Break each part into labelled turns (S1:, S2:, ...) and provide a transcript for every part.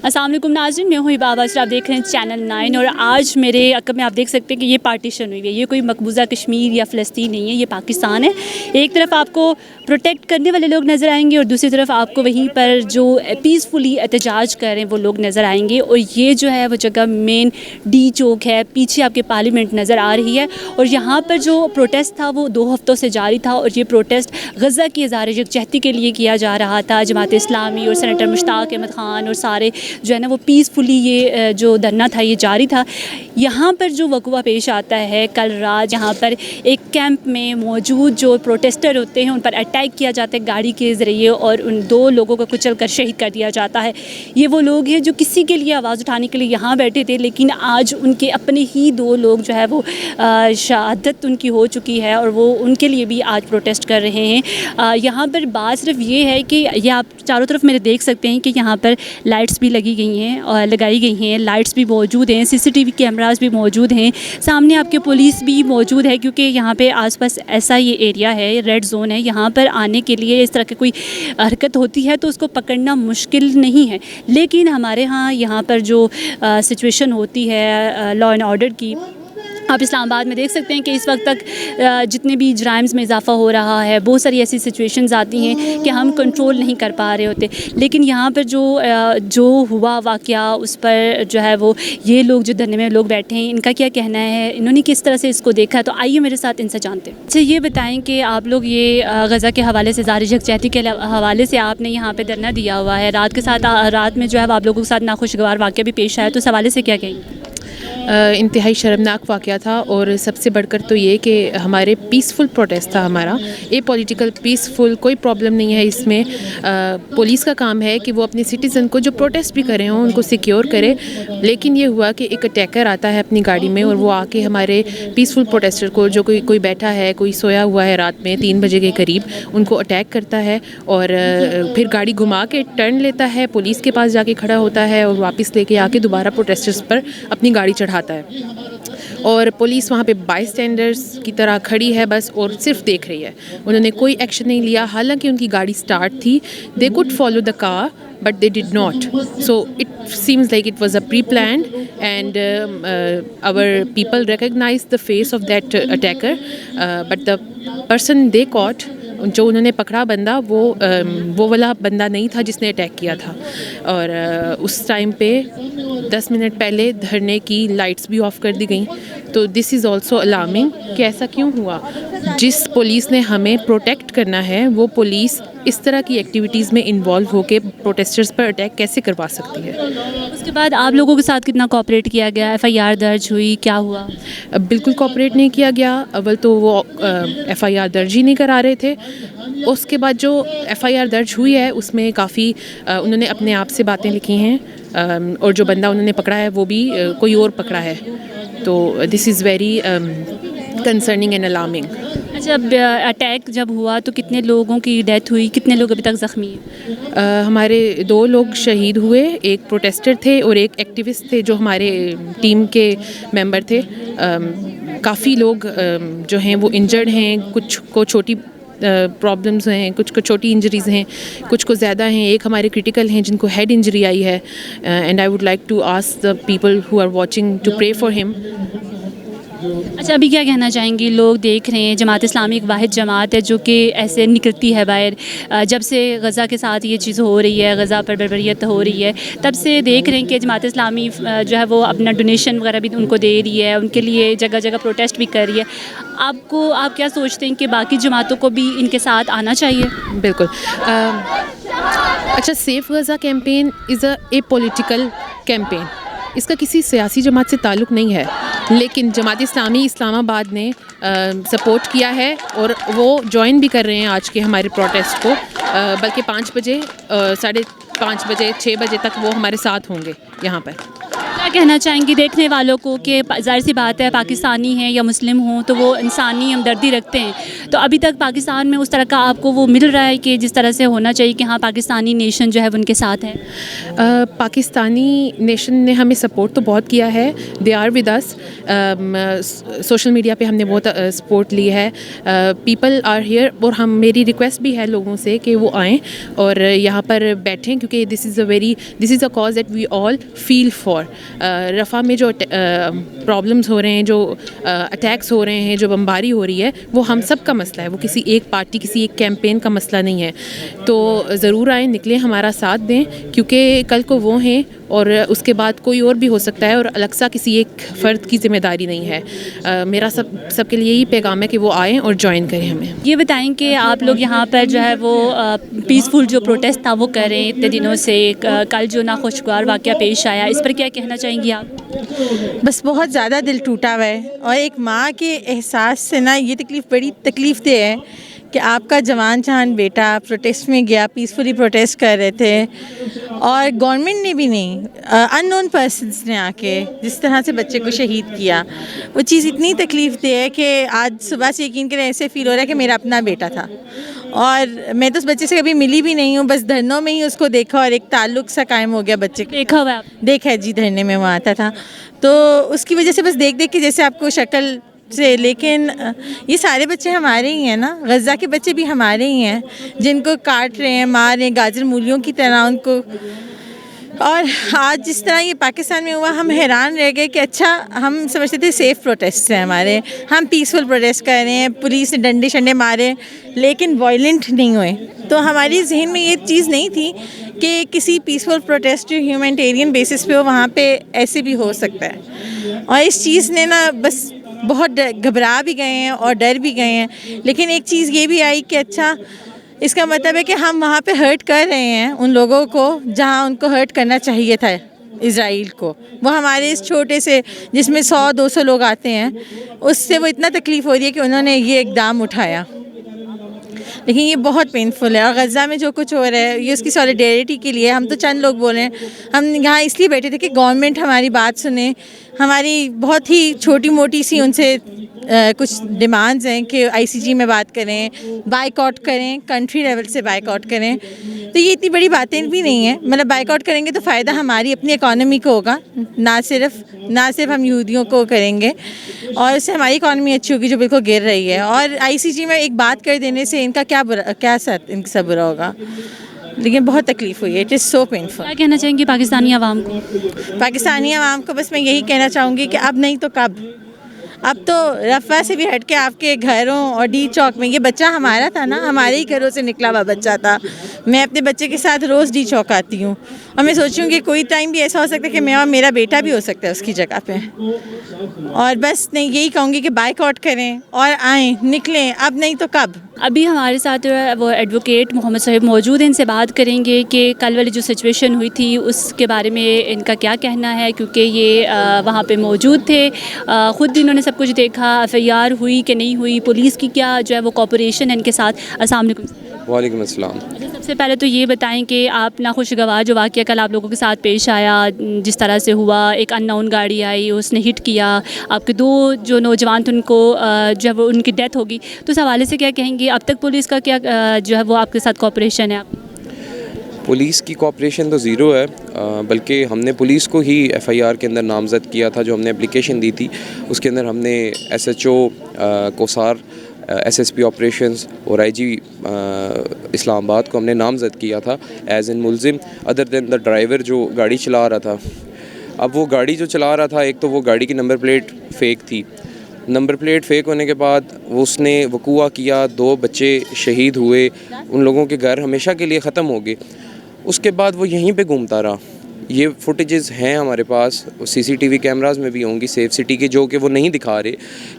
S1: अस्सलाम वालेकुम नाज़रीन, मैं हूँ हिबा अब्बास, आप देख रहे हैं चैनल 9। और आज मेरे अकब में आप देख सकते हैं कि ये पार्टीशन हुई है। ये कोई मकबूजा कश्मीर या फ़लस्तीन नहीं है, ये पाकिस्तान है। एक तरफ आपको प्रोटेक्ट करने वाले लोग नज़र आएंगे और दूसरी तरफ आपको वहीं पर जो पीसफुली एहतजाज कर रहे हैं वो लोग नज़र आएंगे। और ये जो है वो जगह मेन डी चौक है, पीछे आपके पार्लियामेंट नज़र आ रही है। और यहाँ पर जो प्रोटेस्ट था वो 2 हफ्तों से जारी था और ये प्रोटेस्ट गज़ा की इज़हार यकजहती के लिए किया जा रहा था। जमात इस्लामी और सेनेटर मुश्ताक अहमद ख़ान और सारे जो है ना वो पीसफुली ये जो धरना था ये जारी था। यहाँ पर जो वक़्वा पेश आता है कल रात, यहाँ पर एक कैंप में मौजूद जो प्रोटेस्टर होते हैं उन पर अटैक किया जाता है गाड़ी के ज़रिए और उन 2 लोगों को कुचल कर शहीद कर दिया जाता है। ये वो लोग हैं जो किसी के लिए आवाज़ उठाने के लिए यहाँ बैठे थे, लेकिन आज उनके अपने ही 2 लोग जो है वो शहादत उनकी हो चुकी है और वो उनके लिए भी आज प्रोटेस्ट कर रहे हैं। यहाँ पर बात सिर्फ ये है कि ये आप चारों तरफ मेरे देख सकते हैं कि यहाँ पर लाइट्स भी लगी गई हैं और लगाई गई हैं, लाइट्स भी मौजूद हैं, सीसीटीवी कैमरास भी मौजूद हैं, सामने आपके पुलिस भी मौजूद है क्योंकि यहाँ पे आसपास ऐसा ये एरिया है, रेड जोन है। यहाँ पर आने के लिए इस तरह की कोई हरकत होती है तो उसको पकड़ना मुश्किल नहीं है। लेकिन हमारे यहाँ पर जो सिचुएशन होती है लॉ एंड ऑर्डर की, आप इस्लामाबाद में देख सकते हैं कि इस वक्त तक जितने भी जराइम्स में इजाफ़ा हो रहा है, बहुत सारी ऐसी सिचुएशंस आती हैं कि हम कंट्रोल नहीं कर पा रहे होते। लेकिन यहाँ पर जो हुआ वाक़या उस पर जो है वो ये लोग जो धरने में लोग बैठे हैं इनका क्या कहना है, इन्होंने किस तरह से इसको देखा है, तो आइए मेरे साथ इनसे जानते हैं। अच्छा ये बताएँ कि आप लोग ये गज़ा के हवाले से, इज़हार यकजहती के हवाले से आपने यहाँ पर धरना दिया हुआ है, रात में जो है आप लोगों के साथ नाखुशगवार वाक़या भी पेश आया, तो इस हवाले से क्या कहेंगे?
S2: इंतहाई शर्मनाक वाक़या था और सबसे बढ़कर तो ये कि हमारे पीसफुल प्रोटेस्ट था हमारा, ए पॉलिटिकल पीसफुल, कोई प्रॉब्लम नहीं है इसमें। पुलिस का काम है कि वो अपने सिटीज़न को जो प्रोटेस्ट भी कर रहे हों उनको सिक्योर करे। लेकिन ये हुआ कि एक अटैकर आता है अपनी गाड़ी में और वो आके हमारे पीसफुल प्रोटेस्टर को, जो कोई बैठा है, कोई सोया हुआ है रात में 3 बजे के करीब, उनको अटैक करता है और फिर गाड़ी घुमा के टर्न लेता है, पुलिस के पास जाके खड़ा होता है और वापस लेके आके दोबारा प्रोटेस्टर्स पर अपनी गाड़ी चढ़ाता है। और पुलिस वहाँ पे बाईस्टैंडर्स की तरह खड़ी है बस और सिर्फ देख रही है। उन्होंने कोई एक्शन नहीं लिया, हालांकि उनकी गाड़ी स्टार्ट थी। They could follow the car but they did not, so it seems like it was a pre-planned and our people recognized the face of that attacker, but the person they caught, जो उन्होंने पकड़ा बंदा, वो वाला बंदा नहीं था जिसने अटैक किया था। और उस टाइम पे 10 मिनट पहले धरने की लाइट्स भी ऑफ कर दी गई। तो दिस इज़ ऑल्सो अलार्मिंग कि ऐसा क्यों हुआ। जिस पुलिस ने हमें प्रोटेक्ट करना है वो पुलिस इस तरह की एक्टिविटीज़ में इन्वॉल्व होकर प्रोटेस्टर्स पर अटैक कैसे करवा सकती है।
S1: उसके बाद आप लोगों के साथ कितना कोऑपरेट किया गया, FIR दर्ज हुई, क्या हुआ?
S2: बिल्कुल कोऑपरेट नहीं किया गया। अव्वल तो वो FIR दर्ज ही नहीं करा रहे थे। उसके बाद जो FIR दर्ज हुई है उसमें काफ़ी उन्होंने अपने आप से बातें लिखी हैं और जो बंदा उन्होंने पकड़ा है वो भी कोई और पकड़ा है। तो this is very concerning and alarming.
S1: अच्छा, अटैक जब हुआ तो कितने लोगों की डेथ हुई, कितने लोग अभी तक ज़ख्मी हैं?
S2: हमारे 2 लोग शहीद हुए, एक प्रोटेस्टर थे और एक एक्टिविस्ट थे जो हमारे टीम के मेंबर थे। काफ़ी लोग जो हैं वो इंजर्ड हैं, कुछ को छोटी प्रॉब्लम्स हैं, कुछ को छोटी इंजरीज़ हैं, कुछ को ज़्यादा हैं। एक हमारे क्रिटिकल हैं जिनको हेड इंजरी आई है। And I would like to ask the people who are watching to pray for him.
S1: अच्छा, अभी क्या कहना चाहेंगी? लोग देख रहे हैं, जमात इस्लामी एक वाहिद जमात है जो कि ऐसे निकलती है बाहर। जब से गज़ा के साथ ये चीज़ हो रही है, गज़ा पर बर्बरियत हो रही है, तब से देख रहे हैं कि जमात इस्लामी जो है वो अपना डोनेशन वगैरह भी उनको दे रही है, उनके लिए जगह जगह प्रोटेस्ट भी कर रही है। आप क्या सोचते हैं कि बाकी जमातों को भी इनके साथ आना चाहिए?
S2: बिल्कुल। अच्छा, safe Gaza campaign is a political campaign. इसका किसी सियासी जमात से ताल्लुक़ नहीं है, लेकिन जमात इस्लामी इस्लामाबाद ने सपोर्ट किया है और वो ज्वाइन भी कर रहे हैं आज के हमारे प्रोटेस्ट को। बल्कि 5 बजे, 5:30 बजे, 6 बजे तक वो हमारे साथ होंगे यहाँ पर।
S1: क्या कहना चाहेंगी देखने वालों को कि ज़ाहिर सी बात है पाकिस्तानी हैं या मुस्लिम हों तो वो इंसानी हमदर्दी रखते हैं, तो अभी तक पाकिस्तान में उस तरह का आपको वो मिल रहा है कि जिस तरह से होना चाहिए कि हाँ पाकिस्तानी नेशन जो है वो उनके साथ है?
S2: पाकिस्तानी नेशन ने हमें सपोर्ट तो बहुत किया है, they are with us. Social media पे हमने बहुत सपोर्ट ली है, पीपल आर हियर। और हम मेरी रिक्वेस्ट भी है लोगों से कि वो आएँ और यहाँ पर बैठें, क्योंकि this is a cause that we all feel for. Rafah में जो प्रॉब्लम्स हो रहे हैं, जो अटैक्स हो रहे हैं, जो बमबारी हो रही है, वो हम सब का मसला है, वो किसी एक पार्टी किसी एक कैंपेन का मसला नहीं है। तो ज़रूर आएँ, निकलें, हमारा साथ दें, क्योंकि कल को वो हैं और उसके बाद कोई और भी हो सकता है और अलग-सा किसी एक फ़र्द की ज़िम्मेदारी नहीं है। मेरा सबके लिए यही पैगाम है कि वो आएँ और ज्वाइन करें हमें।
S1: ये बताएं कि आप लोग यहाँ पर जो है वो पीसफुल जो प्रोटेस्ट था वो कर रहे हैं इतने दिनों से, कल जो नाखुशगवार वाक़या पेश आया, इस पर क्या कहना चाहेंगी आप?
S3: बस बहुत ज़्यादा दिल टूटा हुआ है और एक माँ के एहसास से ना ये तकलीफ़ बड़ी तकलीफ़ दे है कि आपका जवान जहान बेटा प्रोटेस्ट में गया, पीसफुली प्रोटेस्ट कर रहे थे और गवर्नमेंट ने भी नहीं, अननोन पर्सन्स ने आके जिस तरह से बच्चे को शहीद किया, वो चीज़ इतनी तकलीफ़ दे है कि आज सुबह से यकीन करें ऐसे फ़ील हो रहा है कि मेरा अपना बेटा था। और मैं तो उस बच्चे से कभी मिली भी नहीं हूँ, बस धरनों में ही उसको देखा और एक ताल्लुक़ सा कायम हो गया बच्चे का।
S1: देखा हुआ है आप?
S3: देखा है जी, धरने में वो आता था, तो उसकी वजह से बस देख देख के जैसे आपको शक्ल से। लेकिन ये सारे बच्चे हमारे ही हैं ना, गज़ा के बच्चे भी हमारे ही हैं जिनको काट रहे हैं, मार रहे हैं गाजर मूलियों की तरह उनको। और आज जिस तरह ये पाकिस्तान में हुआ, हम हैरान रह गए कि अच्छा, हम समझते थे सेफ़ प्रोटेस्ट है हमारे, हम पीसफुल प्रोटेस्ट कर रहे हैं, पुलिस ने डंडे शंडे मारे लेकिन वायलेंट नहीं हुए। तो हमारी जहन में ये चीज़ नहीं थी कि किसी पीसफुल प्रोटेस्ट जो ह्यूमैनिटेरियन बेसिस पे हो वहाँ पे ऐसे भी हो सकता है। और इस चीज़ ने ना बस बहुत घबरा भी गए हैं और डर भी गए हैं। लेकिन एक चीज़ ये भी आई कि अच्छा, इसका मतलब है कि हम वहाँ पे हर्ट कर रहे हैं उन लोगों को जहाँ उनको हर्ट करना चाहिए था, इज़राइल को। वो हमारे इस छोटे से जिसमें 100-200 लोग आते हैं, उससे वो इतना तकलीफ़ हो रही है कि उन्होंने ये इक़दाम उठाया। लेकिन ये बहुत पेनफुल है और गज़ा में जो कुछ हो रहा है ये उसकी सॉलिडेरिटी के लिए। हम तो चंद लोग बोल रहे हैं, हम यहाँ इसलिए बैठे थे कि गवर्नमेंट हमारी बात सुने। हमारी बहुत ही छोटी मोटी सी उनसे कुछ डिमांड्स हैं कि आईसीजी में बात करें, बाइकआउट करें, कंट्री लेवल से बाइकआउट करें। तो ये इतनी बड़ी बातें भी नहीं है, मतलब बाइकआउट करेंगे तो फ़ायदा हमारी अपनी इकॉनमी को होगा, ना सिर्फ हम यहूदियों को करेंगे, और इससे हमारी इकॉनमी अच्छी होगी जो बिल्कुल गिर रही है। और आईसीजी में एक बात कर देने से इनका क्या इनका बुरा होगा। लेकिन बहुत तकलीफ़ हुई है, इट इज़ सो पेनफुल।
S1: क्या कहना चाहेंगी पाकिस्तानी आवाम को?
S3: पाकिस्तानी आवाम को बस मैं यही कहना चाहूँगी कि अब नहीं तो कब। अब तो रफ़ा से भी हट के आपके घरों और डी चौक में, ये बच्चा हमारा था ना, हमारे ही घरों से निकला हुआ बच्चा था। मैं अपने बच्चे के साथ रोज़ डी चौक आती हूँ और मैं सोचूँ कि कोई टाइम भी ऐसा हो सकता है कि मैं और मेरा बेटा भी हो सकता है उसकी जगह पे। और बस नहीं, यही कहूँगी कि बाइकआउट करें और आएँ, निकलें, अब नहीं तो कब।
S1: अभी हमारे साथ जो है वो एडवोकेट मोहम्मद साहिब मौजूद हैं, इनसे बात करेंगे कि कल वाली जो सिचुएशन हुई थी उसके बारे में इनका क्या कहना है, क्योंकि ये वहाँ पे मौजूद थे, ख़ुद इन्होंने सब कुछ देखा। एफआईआर हुई कि नहीं हुई, पुलिस की क्या जो है वो कोऑपरेशन है इनके साथ। अस्सलाम वालेकुम।
S4: वालेकुम अस्सलाम।
S1: सबसे पहले तो ये बताएं कि आप नाखुशगवार जो वाक़या कल आप लोगों के साथ पेश आया, जिस तरह से हुआ, एक अननोन गाड़ी आई, उसने हिट किया, आपके 2 जो नौजवान थे उनको जो है वो उनकी डेथ होगी, तो इस हवाले से क्या कहेंगे? अब तक पुलिस का क्या जो है वो आपके साथ कोऑपरेशन है?
S4: पुलिस की कोऑपरेशन तो ज़ीरो है, बल्कि हमने पुलिस को ही एफआईआर के अंदर नामज़द किया था। जो हमने एप्लीकेशन दी थी उसके अंदर हमने एसएचओ कोसार, एसएसपी ऑपरेशंस और आईजी इस्लामाबाद को हमने नामज़द किया था एज़ इन मुलजिम, अदर दैन द ड्राइवर जो गाड़ी चला रहा था। अब वो गाड़ी जो चला रहा था, एक तो वो गाड़ी की नंबर प्लेट फ़ेक थी। नंबर प्लेट फ़ेक होने के बाद वो उसने वकूआ किया, 2 बच्चे शहीद हुए, उन लोगों के घर हमेशा के लिए ख़त्म हो गए। उसके बाद वो यहीं पे घूमता रहा। ये फुटेजेस हैं हमारे पास, सीसीटीवी कैमरास में भी होंगी सेफ सिटी के, जो कि वो नहीं दिखा रहे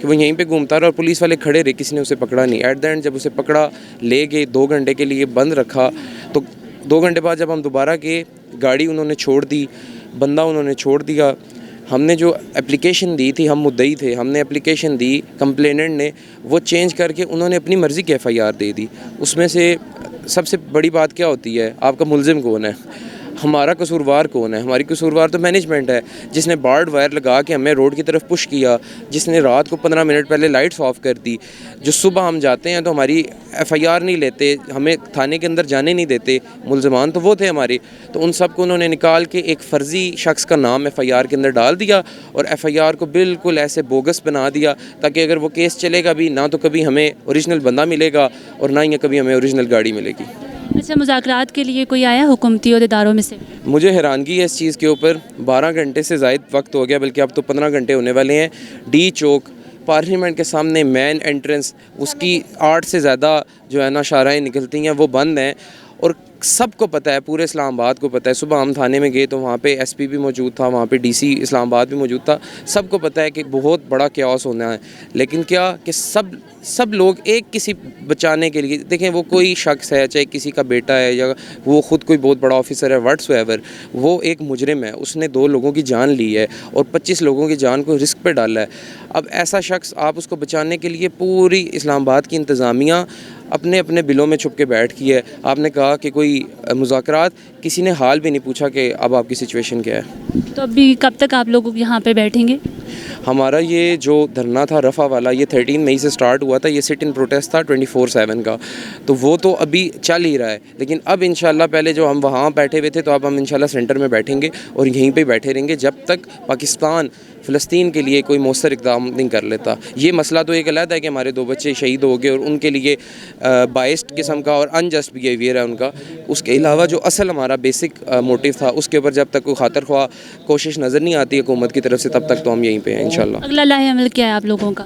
S4: कि वो यहीं पे घूमता रहा और पुलिस वाले खड़े रहे, किसी ने उसे पकड़ा नहीं। एट द एंड जब उसे पकड़ा, ले गए, 2 घंटे के लिए बंद रखा, तो 2 घंटे बाद जब हम दोबारा गए, गाड़ी उन्होंने छोड़ दी, बंदा उन्होंने छोड़ दिया। हमने जो एप्लीकेशन दी थी, हम मुद्दई थे, हमने एप्लीकेशन दी, कंप्लेनेंट ने वो चेंज करके उन्होंने अपनी मर्ज़ी की एफआईआर दे दी। उसमें से सबसे बड़ी बात क्या होती है, आपका मुलजिम कौन है? हमारा कसूरवार कौन है? हमारी कसूरवार तो मैनेजमेंट है, जिसने बार्ड वायर लगा के हमें रोड की तरफ पुश किया, जिसने रात को 15 मिनट पहले लाइट्स ऑफ कर दी, जो सुबह हम जाते हैं तो हमारी FIR नहीं लेते, हमें थाने के अंदर जाने नहीं देते, मुल्ज़मान तो वो थे हमारे, तो उन सब को उन्होंने निकाल के एक फ़र्ज़ी शख्स का नाम FIR के अंदर डाल दिया और FIR को बिल्कुल ऐसे बोगस बना दिया ताकि अगर वो केस चलेगा भी ना तो कभी हमें ओरिजिनल बंदा मिलेगा और ना ही कभी हमें ओरिजिनल गाड़ी मिलेगी।
S1: अच्छा, मुज़ाकरात के लिए कोई आया हुकूमती अहदेदारों में से?
S4: मुझे हैरानगी है इस चीज़ के ऊपर, 12 घंटे से ज़ायद वक्त हो गया, बल्कि अब तो 15 घंटे होने वाले हैं। डी चौक पार्लियामेंट के सामने मेन एंट्रेंस, उसकी 8 से ज़्यादा जो है ना शाराएँ निकलती हैं वो बंद हैं और सबको पता है, पूरे इस्लामाबाद को पता है। सुबह हम थाने में गए तो वहाँ पे SP भी मौजूद था, वहाँ पे DC इस्लामाबाद भी मौजूद था, सबको पता है कि बहुत बड़ा क्यास होना है। लेकिन क्या कि सब लोग एक किसी बचाने के लिए, देखें वो कोई शख्स है, चाहे किसी का बेटा है या वो ख़ुद कोई बहुत बड़ा ऑफिसर है, व्हाट्सएवर, वो एक मुजरिम है, उसने 2 लोगों की जान ली है और 25 लोगों की जान को रिस्क पे डाला है। अब ऐसा शख्स, आप उसको बचाने के लिए पूरी इस्लामाबाद की इंतज़ामिया अपने अपने बिलों में छुप के बैठ की है। आपने कहा कि कोई मुज़ाकरात, किसी ने हाल भी नहीं पूछा कि अब आपकी सिचुएशन क्या है।
S1: तो अभी कब तक आप लोग यहाँ पे बैठेंगे?
S4: हमारा ये जो धरना था रफ़ा वाला, ये 13 मई से स्टार्ट हुआ था, ये सिट इन प्रोटेस्ट था 24/7 का, तो वो तो अभी चल ही रहा है। लेकिन अब इंशाल्लाह, पहले जो हम वहाँ बैठे हुए थे तो अब हम इंशाल्लाह सेंटर में बैठेंगे और यहीं पे बैठे रहेंगे जब तक पाकिस्तान फ़लस्तीन के लिए कोई मौसर इक़दाम नहीं कर लेता। ये मसला तो एक अलग है कि हमारे 2 बच्चे शहीद हो गए और उनके लिए बाइस्ड किस्म का और अनजस्ट बिहेवियर है उनका। उसके अलावा जो असल हमारा बेसिक मोटिव था, उसके ऊपर जब तक कोई खातर ख्वाह कोशिश नज़र नहीं आती हुकूमत की तरफ से, तब तक तो हम यहीं पे हैं इंशाल्लाह।
S1: अगला लाहे अमल क्या है आप लोगों का?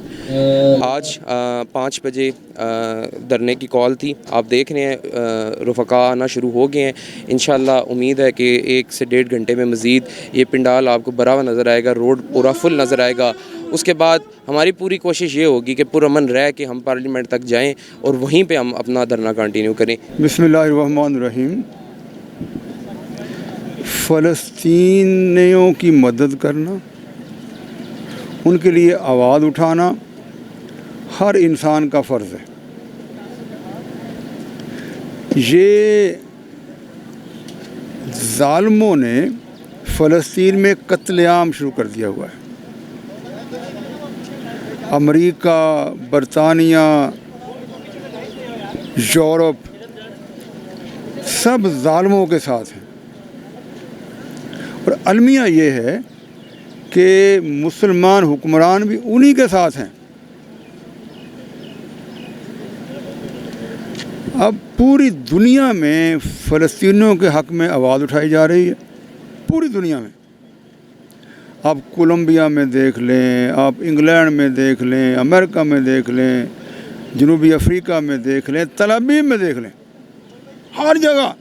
S4: आज 5 बजे धरने की कॉल थी, आप देख रहे हैं रफ़का आना शुरू हो गए हैं। इंशाल्लाह उम्मीद है कि 1 से 1.5 घंटे में मज़ीद ये पिंडाल आपको भरा हुआ नज़र आएगा, रोड पूरा फुल नज़र आएगा। उसके बाद हमारी पूरी कोशिश ये होगी कि पुरअमन रह के हम पार्लियामेंट तक जाएं और वहीं पे हम अपना धरना कंटिन्यू करें।
S5: बिस्मिल्लाहिर्रहमानिर्रहीम। फ़लस्तीनियों की मदद करना, उनके लिए आवाज़ उठाना हर इंसान का फ़र्ज़ है। ये ज़ालिमों ने फ़लस्तीन में कत्लेआम शुरू कर दिया हुआ है। अमेरिका, बरतानिया, यूरोप सब ज़ालिमों के साथ हैं और अलमिया ये है कि मुसलमान हुक्मरान भी उन्हीं के साथ हैं। अब पूरी दुनिया में फ़लस्तीनियों के हक़ में आवाज़ उठाई जा रही है, पूरी दुनिया में। आप कोलंबिया में देख लें, आप इंग्लैंड में देख लें, अमेरिका में देख लें, जनूबी अफ्रीका में देख लें, तल अवीव में देख लें, हर जगह।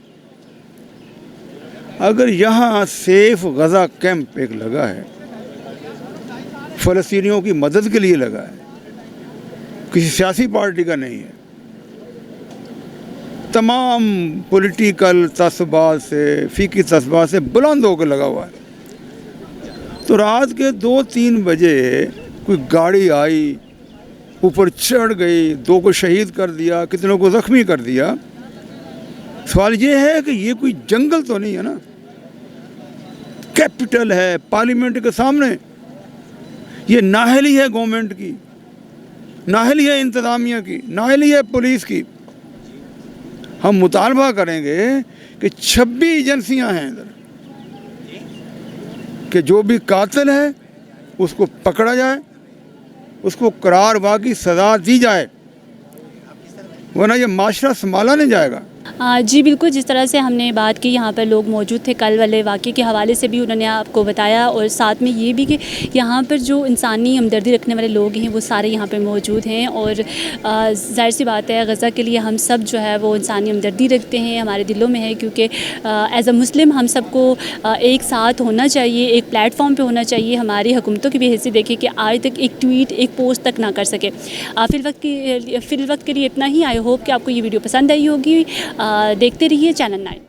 S5: अगर यहाँ सेफ गज़ा कैंप एक लगा है, फ़लस्तीनियों की मदद के लिए लगा है, किसी सियासी पार्टी का नहीं है, तमाम पॉलिटिकल तस्बात से, फ़िकी तस्बात से बुलंद होकर लगा हुआ है, तो रात के 2-3 बजे कोई गाड़ी आई, ऊपर चढ़ गई, 2 को शहीद कर दिया, कितनों को ज़ख्मी कर दिया। सवाल ये है कि ये कोई जंगल तो नहीं है ना, कैपिटल है, पार्लियामेंट के सामने। ये नाअहली है गवर्नमेंट की, नाअहली है इंतज़ामिया की, नाअहली है पुलिस की। हम मुतालबा करेंगे कि 26 एजेंसियाँ हैं इधर, कि जो भी कातिल है उसको पकड़ा जाए, उसको करार वाक़ई सज़ा दी जाए, वरना ये माशरा संभाला नहीं जाएगा।
S1: जी बिल्कुल, जिस तरह से हमने बात की, यहाँ पर लोग मौजूद थे, कल वाले वाक़े के हवाले से भी उन्होंने आपको बताया और साथ में ये भी कि यहाँ पर जो इंसानी हमदर्दी रखने वाले लोग हैं वो सारे यहाँ पर मौजूद हैं और ज़ाहिर सी बात है गज़ा के लिए हम सब जो है वो इंसानी हमदर्दी रखते हैं, हमारे दिलों में है, क्योंकि एज़ अ मुस्लिम हम सबको एक साथ होना चाहिए, एक प्लेटफॉर्म पर होना चाहिए। हमारी हुकूमतों की भी हैसियत देखिए कि आज तक एक ट्वीट, एक पोस्ट तक ना कर सके। फ़िल वक्त के लिए इतना ही। आई होप कि आपको ये वीडियो पसंद आई होगी। देखते रहिए चैनल 9।